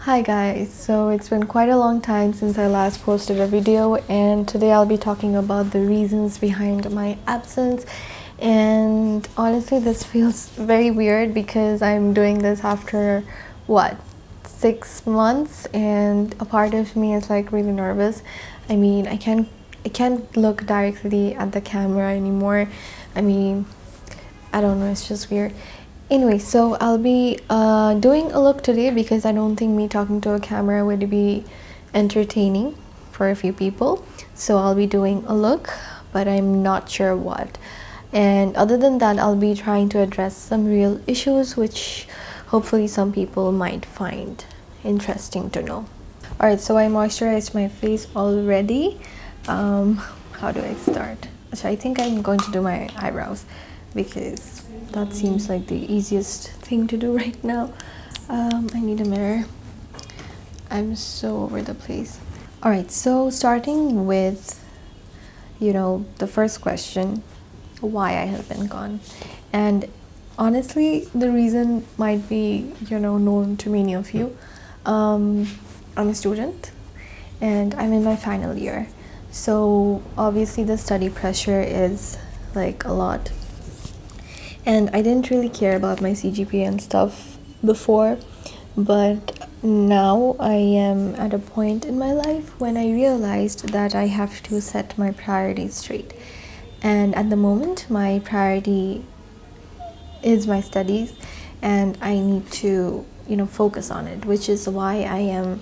Hi guys, so it's been quite a long time since I last posted a video, and today I'll be talking about the reasons behind my absence. And honestly, this feels very weird because I'm doing this after what, 6 months, and a part of me is like really nervous. I mean, I can't look directly at the camera anymore. I mean, I don't know, it's just weird. Anyway, so I'll be doing a look today because I don't think me talking to a camera would be entertaining for a few people. So I'll be doing a look, but I'm not sure what. And other than that, I'll be trying to address some real issues which hopefully some people might find interesting to know. Alright, so I moisturized my face already. How do I start? So I think I'm going to do my eyebrows because that seems like the easiest thing to do right now. I need a mirror. I'm so over the place. Alright, so starting with, the first question, why I have been gone. And honestly, the reason might be, known to many of you. I'm a student and I'm in my final year. So obviously the study pressure is like a lot. And I didn't really care about my CGPA and stuff before, but now I am at a point in my life when I realized that I have to set my priorities straight. And at the moment, my priority is my studies, and I need to, focus on it, which is why I am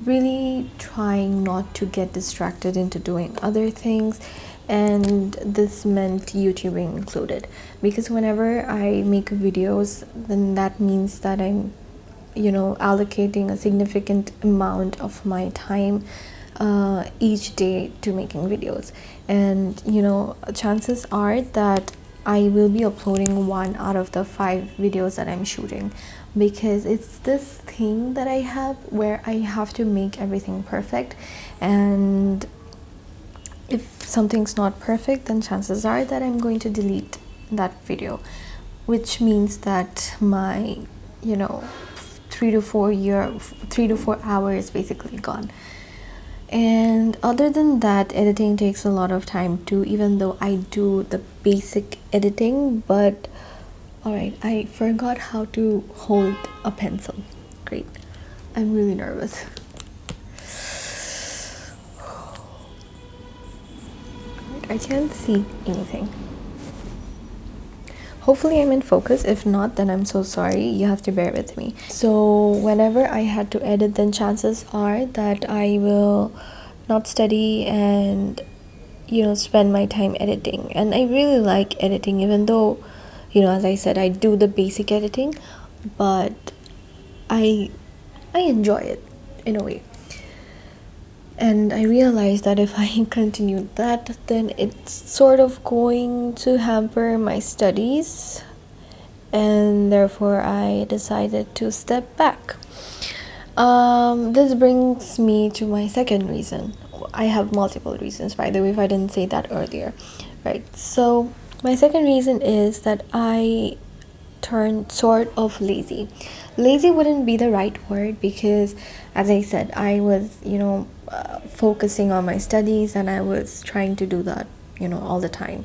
really trying not to get distracted into doing other things, and this meant YouTubing included, because whenever I make videos, then that means that I'm allocating a significant amount of my time each day to making videos. And chances are that I will be uploading 1 out of the 5 videos that I'm shooting, because it's this thing that I have where I have to make everything perfect, and if something's not perfect, then chances are that I'm going to delete that video, which means that my 3 to 4 hours basically gone. And other than that, editing takes a lot of time too, even though I do the basic editing. But alright, I forgot how to hold a pencil. Great. I'm really nervous. I can't see anything. Hopefully I'm in focus. If not, then I'm so sorry. You have to bear with me. So whenever I had to edit, then chances are that I will not study and spend my time editing. And I really like editing, even though as I said, I do the basic editing, but I enjoy it in a way. And I realized that if I continue that, then it's sort of going to hamper my studies, and therefore I decided to step back. This brings me to my second reason. I have multiple reasons, by the way, if I didn't say that earlier. Right, so my second reason is that I turned sort of lazy. Lazy wouldn't be the right word, because as I said, I was focusing on my studies, and I was trying to do that all the time.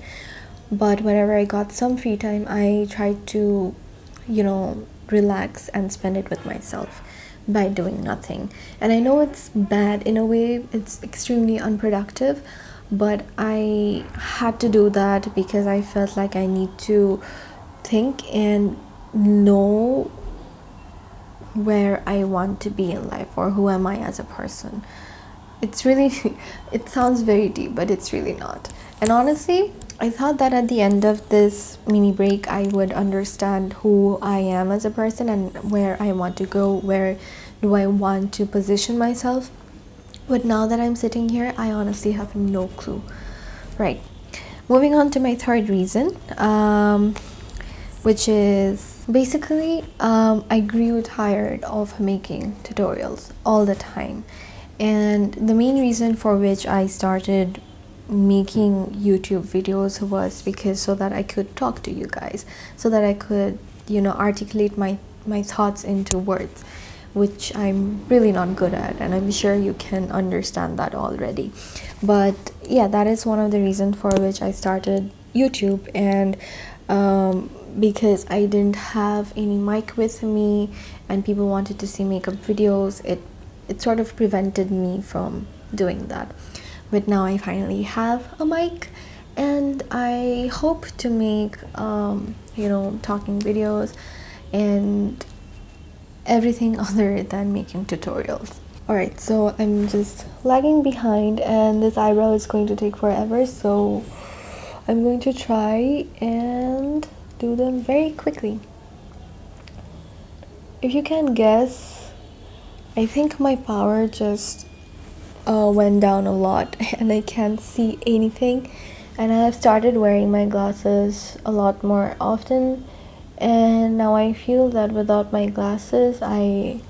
But whenever I got some free time, I tried to relax and spend it with myself by doing nothing. And I know it's bad in a way, it's extremely unproductive, but I had to do that because I felt like I need to think and know where I want to be in life, or who am I as a person. It's really it sounds very deep, but it's really not. And honestly, I thought that at the end of this mini break I would understand who I am as a person and where I want to go, where do I want to position myself. But now that I'm sitting here, I honestly have no clue. Right, moving on to my third reason, which is basically I grew tired of making tutorials all the time. And the main reason for which I started making YouTube videos was because so that I could talk to you guys, so that I could articulate my thoughts into words, which I'm really not good at, and I'm sure you can understand that already. But yeah, that is one of the reasons for which I started YouTube. And because I didn't have any mic with me and people wanted to see makeup videos, it sort of prevented me from doing that. But now I finally have a mic, and I hope to make talking videos and everything other than making tutorials. Alright, so I'm just lagging behind and this eyebrow is going to take forever, so I'm going to try and do them very quickly. If you can guess, I think my power just went down a lot and I can't see anything, and I have started wearing my glasses a lot more often, and now I feel that without my glasses I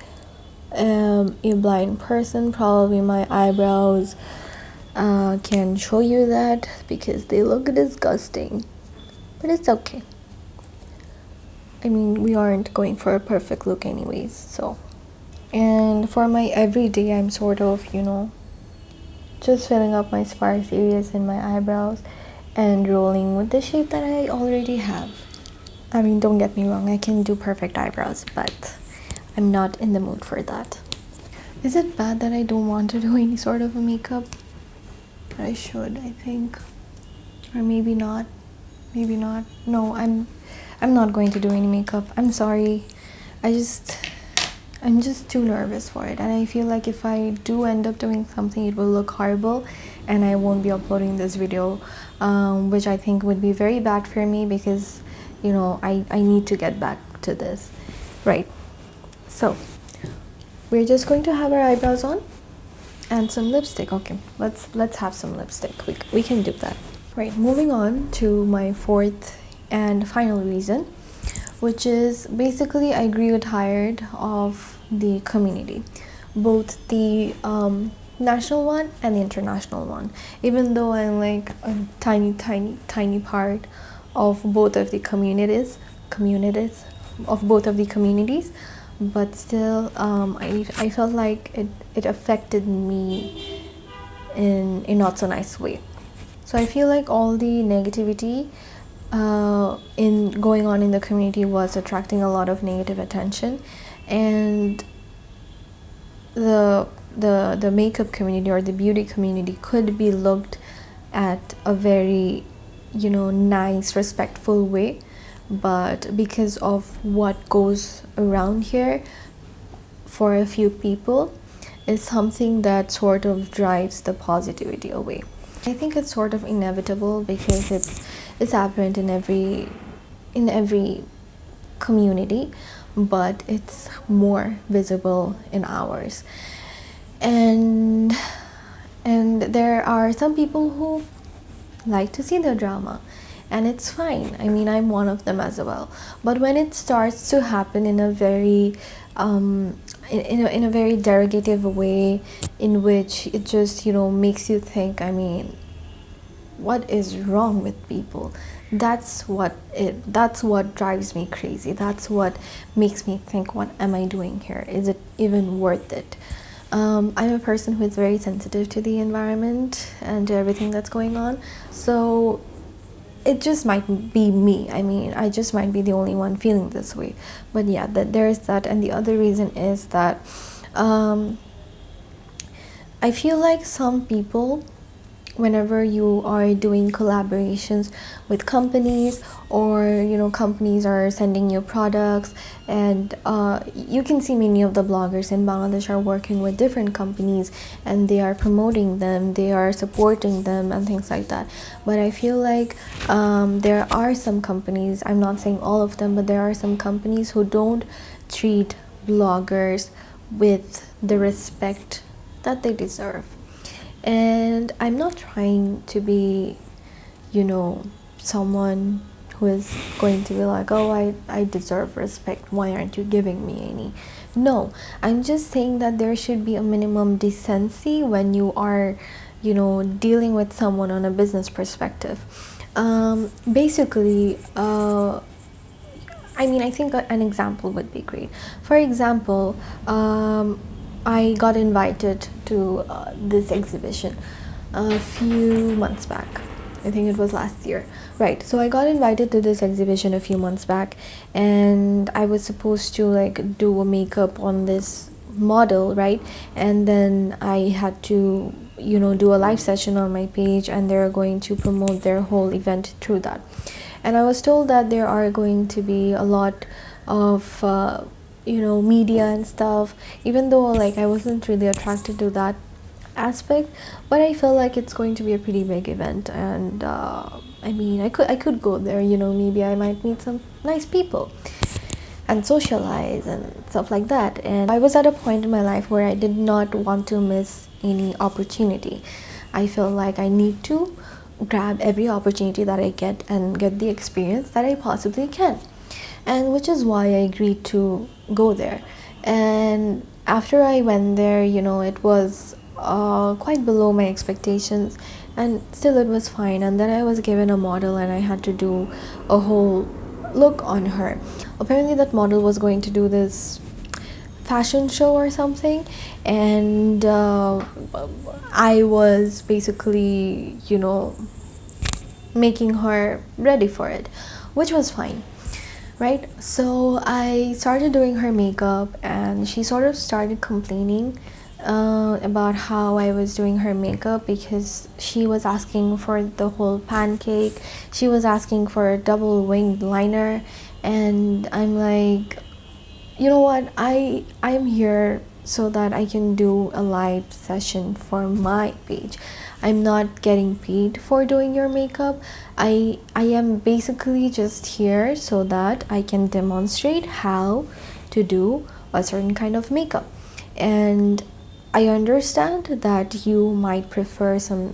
am a blind person. Probably my eyebrows can show you that because they look disgusting, but it's okay. I mean, we aren't going for a perfect look anyways. So, and for my everyday, I'm sort of just filling up my sparse areas in my eyebrows and rolling with the shape that I already have. I mean, don't get me wrong, I can do perfect eyebrows, but I'm not in the mood for that. Is it bad that I don't want to do any sort of a makeup? I should, I think. Or maybe not. Maybe not. No, I'm not going to do any makeup. I'm sorry. I'm just too nervous for it, and I feel like if I do end up doing something, it will look horrible and I won't be uploading this video, which I think would be very bad for me because I need to get back to this, right? So we're just going to have our eyebrows on and some lipstick. Okay, let's have some lipstick. We can do that. Right, moving on to my fourth and final reason, which is basically I grew tired of the community, both the national one and the international one. Even though I'm like a tiny part of both of the communities of both of the communities, but still I felt like it affected me in a not so nice way. So I feel like all the negativity in going on in the community was attracting a lot of negative attention, and the makeup community or the beauty community could be looked at a very nice, respectful way, but because of what goes around here for a few people is something that sort of drives the positivity away. I think it's sort of inevitable because it's apparent in every community, but it's more visible in ours. And there are some people who like to see the drama, and it's fine. I mean, I'm one of them as well. But when it starts to happen in a very in a very derogative way, in which it just makes you think, I mean, what is wrong with people? That's what drives me crazy. That's what makes me think, what am I doing here? Is it even worth it? I'm a person who is very sensitive to the environment and to everything that's going on, so it just might be me. I mean, I just might be the only one feeling this way. But yeah, there is that. And the other reason is that I feel like some people, whenever you are doing collaborations with companies, or companies are sending you products, and you can see many of the bloggers in Bangladesh are working with different companies and they are promoting them, they are supporting them and things like that. But I feel like there are some companies, I'm not saying all of them, but there are some companies who don't treat bloggers with the respect that they deserve. And I'm not trying to be someone who is going to be like, oh, I deserve respect, why aren't you giving me any? No, I'm just saying that there should be a minimum decency when you are dealing with someone on a business perspective. Basically, I mean, I think an example would be great. For example, I got invited to this exhibition a few months back. I think it was last year. Right. So I got invited to this exhibition a few months back, and I was supposed to like do a makeup on this model, right? And then I had to, do a live session on my page, and they're going to promote their whole event through that. And I was told that there are going to be a lot of media and stuff, even though like I wasn't really attracted to that aspect, but I feel like it's going to be a pretty big event. And I mean, I could go there, maybe I might meet some nice people and socialize and stuff like that. And I was at a point in my life where I did not want to miss any opportunity. I feel like I need to grab every opportunity that I get and get the experience that I possibly can, and which is why I agreed to go there. And after I went there, it was quite below my expectations, and still it was fine. And then I was given a model, and I had to do a whole look on her. Apparently that model was going to do this fashion show or something, and I was basically making her ready for it, which was fine, right? So I started doing her makeup, and she sort of started complaining about how I was doing her makeup, because she was asking for the whole pancake, she was asking for a double winged liner. And I'm like, you know what, I'm here so that I can do a live session for my page. I'm not getting paid for doing your makeup. I am basically just here so that I can demonstrate how to do a certain kind of makeup. And I understand that you might prefer some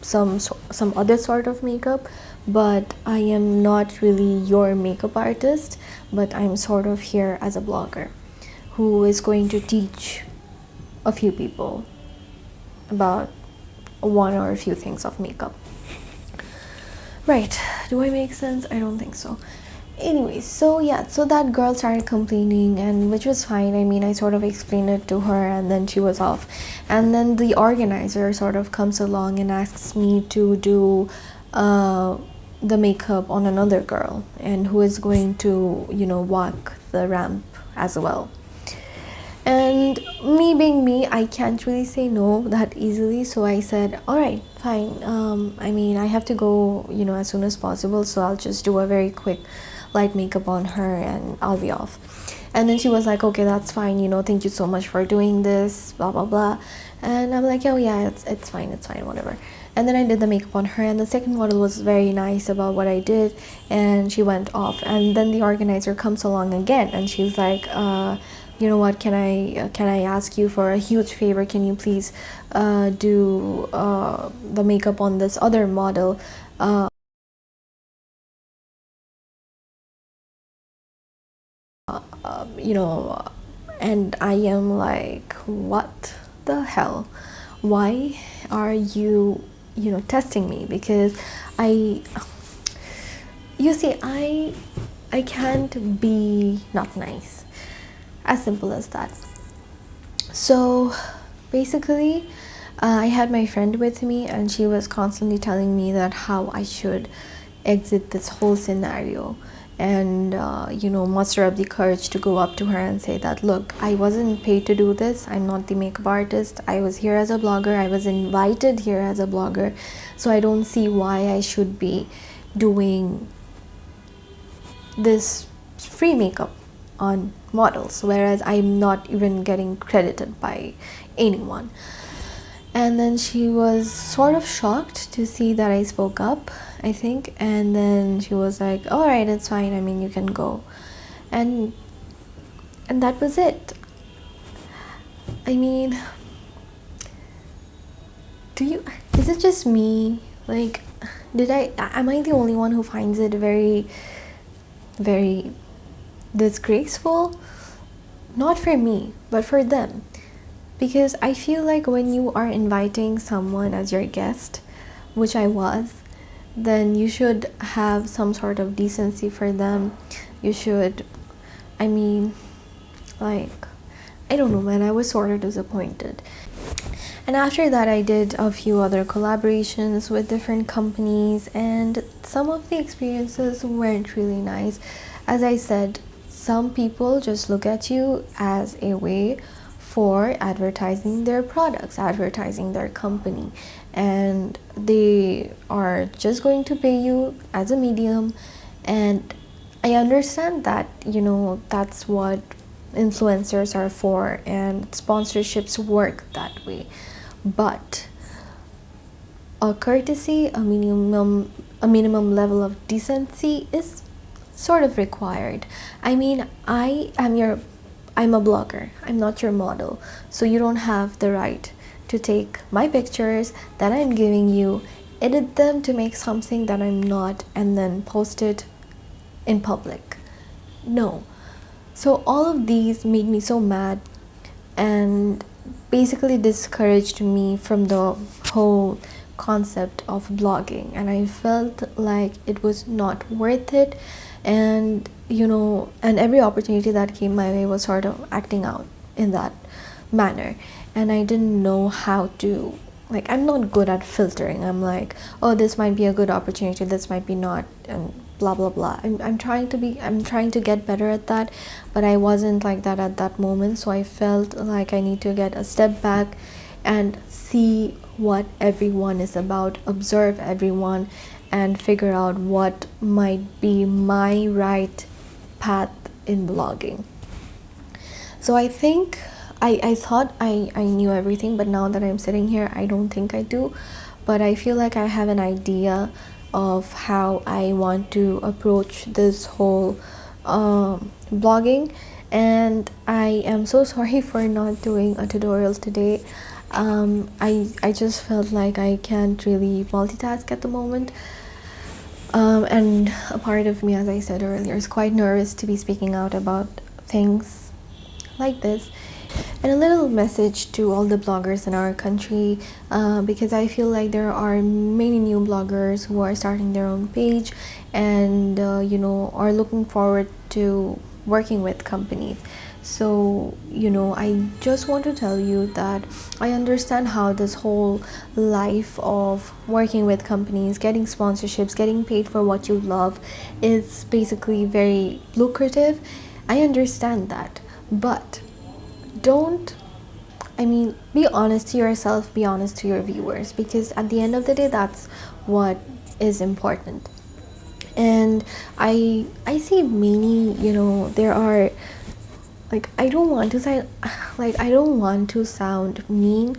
other sort of makeup, but I am not really your makeup artist, but I'm sort of here as a blogger who is going to teach a few people about one or a few things of makeup. Right, do I make sense? I don't think so. Anyways, so yeah, so that girl started complaining, and which was fine. I mean, I sort of explained it to her, and then she was off. And then the organizer sort of comes along and asks me to do the makeup on another girl, and who is going to walk the ramp as well. And me being me, I can't really say no that easily, so I said, all right, fine. I mean, I have to go as soon as possible, so I'll just do a very quick light makeup on her and I'll be off. And then she was like, okay, that's fine, thank you so much for doing this, blah blah blah. And I'm like, oh yeah, it's fine, whatever. And then I did the makeup on her, and the second model was very nice about what I did, and she went off. And then the organizer comes along again, and she's like, you know what, can I ask you for a huge favor? Can you please do the makeup on this other model? And I am like, what the hell? Why are you testing me? Because you see, I can't be not nice, as simple as that. So basically, I had my friend with me, and she was constantly telling me that how I should exit this whole scenario, and muster up the courage to go up to her and say that, look, I wasn't paid to do this, I'm not the makeup artist, I was here as a blogger, I was invited here as a blogger, so I don't see why I should be doing this free makeup on models, whereas I'm not even getting credited by anyone. And then she was sort of shocked to see that I spoke up, I think. And then she was like, all right, it's fine, I mean, you can go. And that was it. I mean, is it just me? Like, am I the only one who finds it very, very disgraceful? Not for me, but for them. Because I feel like when you are inviting someone as your guest, which I was, then you should have some sort of decency for them. You should, I mean, like, I don't know, man, I was sort of disappointed. And after that, I did a few other collaborations with different companies, and some of the experiences weren't really nice. As I said, some people just look at you as a way for advertising their products, advertising their company, and they are just going to pay you as a medium. And I understand that, you know, that's what influencers are for, and sponsorships work that way. But a courtesy, a minimum level of decency is sort of required. I mean, I'm a blogger. I'm not your model. So you don't have the right to take my pictures that I'm giving you, edit them to make something that I'm not, and then post it in public. No. So all of these made me so mad and basically discouraged me from the whole concept of blogging, and I felt like it was not worth it. And you know, and every opportunity that came my way was sort of acting out in that manner, and I didn't know how to, like, I'm not good at filtering. I'm like, oh, this might be a good opportunity, this might be not, and blah blah blah. I'm trying to get better at that, but I wasn't like that at that moment. So I felt like I need to get a step back and see what everyone is about, observe everyone, and figure out what might be my right path in blogging. So I think I thought I knew everything, but now that I'm sitting here, I don't think I do. But I feel like I have an idea of how I want to approach this whole blogging, and I am so sorry for not doing a tutorial today. I just felt like I can't really multitask at the moment. And a part of me, as I said earlier, is quite nervous to be speaking out about things like this. And a little message to all the bloggers in our country, because I feel like there are many new bloggers who are starting their own page and you know, are looking forward to working with companies. So you know, I just want to tell you that I understand how this whole life of working with companies, getting sponsorships, getting paid for what you love is basically very lucrative. I understand that, but don't, I mean, be honest to yourself, be honest to your viewers, because at the end of the day, that's what is important. And I see many, you know, there are, like, I don't want to say, like, I don't want to sound mean,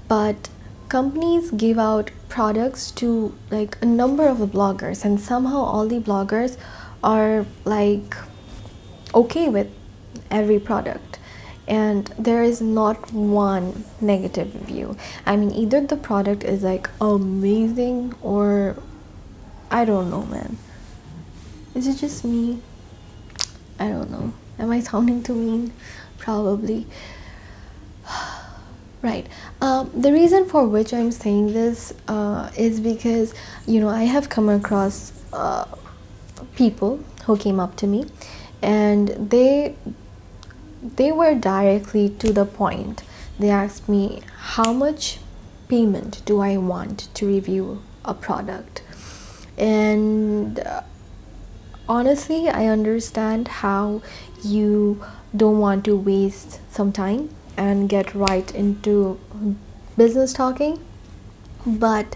but companies give out products to like a number of bloggers, and somehow all the bloggers are like okay with every product, and there is not one negative review. I mean, either the product is like amazing, or I don't know, man. Is it just me? I don't know. Am I sounding too mean? Probably. Right. The reason for which I'm saying this is because, you know, I have come across people who came up to me, and they were directly to the point. They asked me, how much payment do I want to review a product? And honestly, I understand how you don't want to waste some time and get right into business talking, but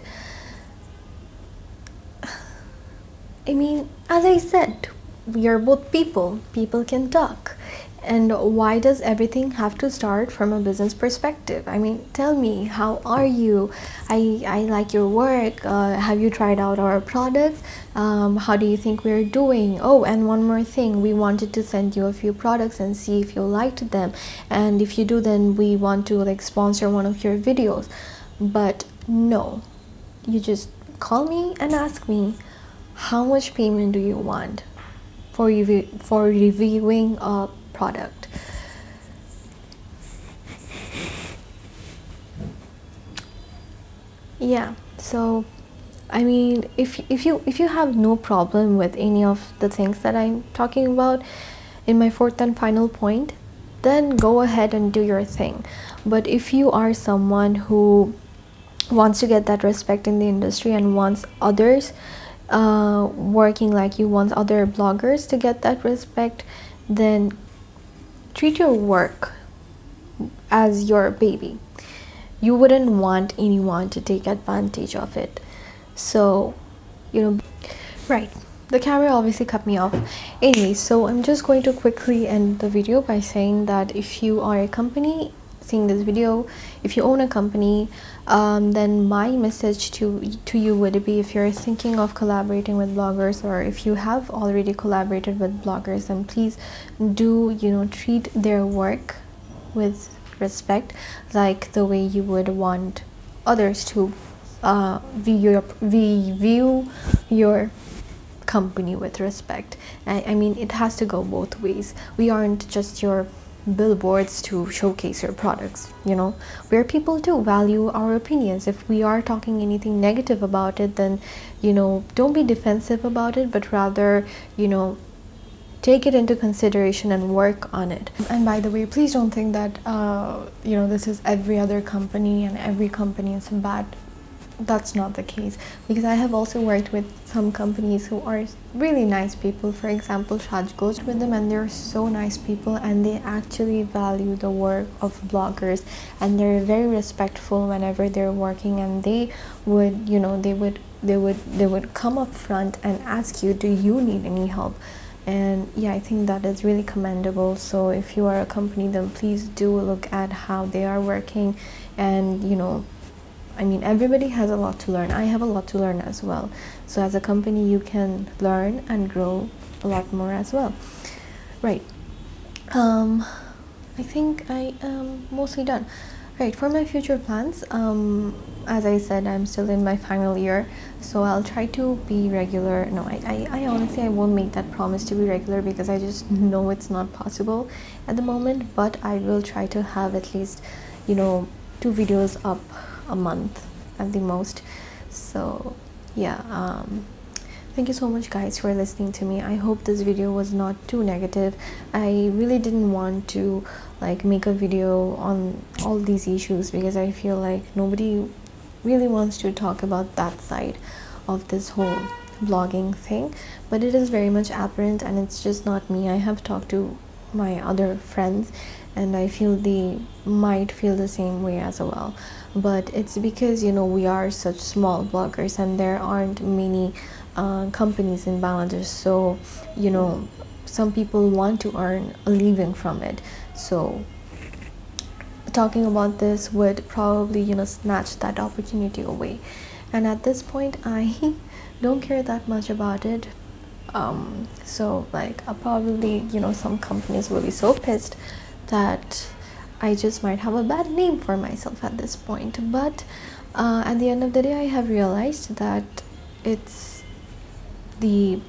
I mean, as I said, we are both people. People can talk. And why does everything have to start from a business perspective? I mean, tell me, how are you? I like your work. Have you tried out our products? How do you think we're doing? Oh, and one more thing, we wanted to send you a few products and see if you liked them. And if you do, then we want to like sponsor one of your videos. But no, you just call me and ask me, how much payment do you want for reviewing a product? Yeah, so I mean, if you have no problem with any of the things that I'm talking about in my fourth and final point, then go ahead and do your thing. But if you are someone who wants to get that respect in the industry and wants others working like you, wants other bloggers to get that respect, then treat your work as your baby. You wouldn't want anyone to take advantage of it. So, you know, right, the camera obviously cut me off. Anyway, so I'm just going to quickly end the video by saying that if you are a company seeing this video, if you own a company, then my message to you would be, if you're thinking of collaborating with bloggers, or if you have already collaborated with bloggers, then please do, you know, treat their work with respect, like the way you would want others to view your company with respect. I mean, it has to go both ways. We aren't just your billboards to showcase your products, you know. We're people too, value our opinions. If we are talking anything negative about it, then, you know, don't be defensive about it, but rather, you know, take it into consideration and work on it. And by the way, please don't think that you know, this is every other company and every company is bad. That's not the case, because I have also worked with some companies who are really nice people. For example, Shaj goes with them and they're so nice people, and they actually value the work of bloggers, and they're very respectful whenever they're working, and they would, you know, they would come up front and ask you, do you need any help? And yeah, I think that is really commendable. So if you are a company, then please do look at how they are working. And, you know, I mean, everybody has a lot to learn. I have a lot to learn as well. So as a company, you can learn and grow a lot more as well. Right. I think I am mostly done. Right, for my future plans, as I said, I'm still in my final year, so I'll try to be regular. No, I honestly, I won't make that promise to be regular, because I just know it's not possible at the moment, but I will try to have at least, you know, 2 videos up a month at the most. So yeah, thank you so much guys for listening to me. I hope this video was not too negative. I really didn't want to like make a video on all these issues, because I feel like nobody really wants to talk about that side of this whole blogging thing, but it is very much apparent, and it's just not me. I have talked to my other friends, and I feel they might feel the same way as well. But it's because, you know, we are such small bloggers, and there aren't many companies in Bangladesh, so, you know, some people want to earn a living from it. So talking about this would probably, you know, snatch that opportunity away. And at this point, I don't care that much about it. So like, I'll probably, you know, some companies will be so pissed that I just might have a bad name for myself at this point. But at the end of the day, I have realized that it's the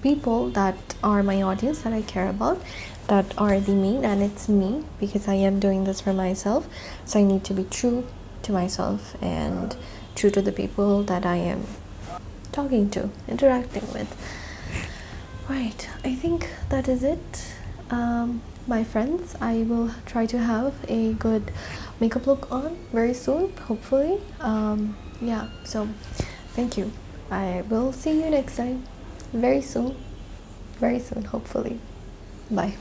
people that are my audience that I care about, that are the main, and it's me, because I am doing this for myself. So I need to be true to myself and true to the people that I am talking to, interacting with. Right, I think that is it. My friends, I will try to have a good makeup look on very soon, hopefully. Yeah, so thank you. I will see you next time very soon, hopefully. Bye.